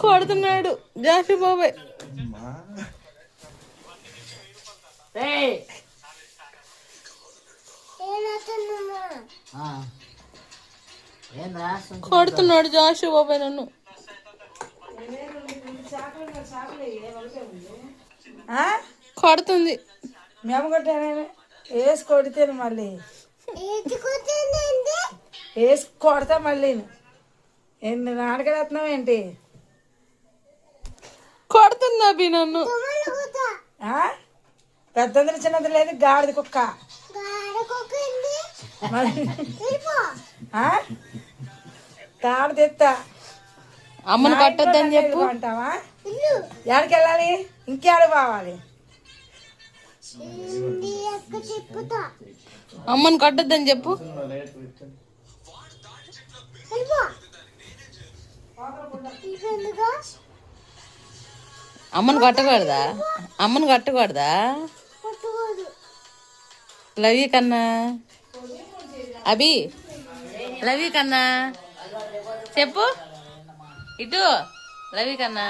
కొడుతున్నాడు జాషి బాబాయ్. కొడుతున్నాడు జాషి బాబాయ్ నన్ను. కొడుతుంది. మేము కొట్టానే వేసి కొడితే మళ్ళీ వేసి కొడతా మళ్ళీ. ఎన్ని నాటకరత్నం ఏంటి కొడుతుంది అభి నన్ను. పెద్దందరి చిన్నది లేదు గాడిది కుక్క. తాడు తెస్తా. అమ్మను కట్టొద్దని చెప్పు అంటావా? ఎక్కడికి వెళ్ళాలి? ఇంకేడు పోవాలి? అమ్మను కట్టొద్దని చెప్పు. అమ్మను కట్టకూడదా? అమ్మను కట్టకూడదా? లవ్ యూ కన్నా. అభి లవ్ యూ కన్నా చెప్పు. ఇటు లవ్ యూ కన్నా.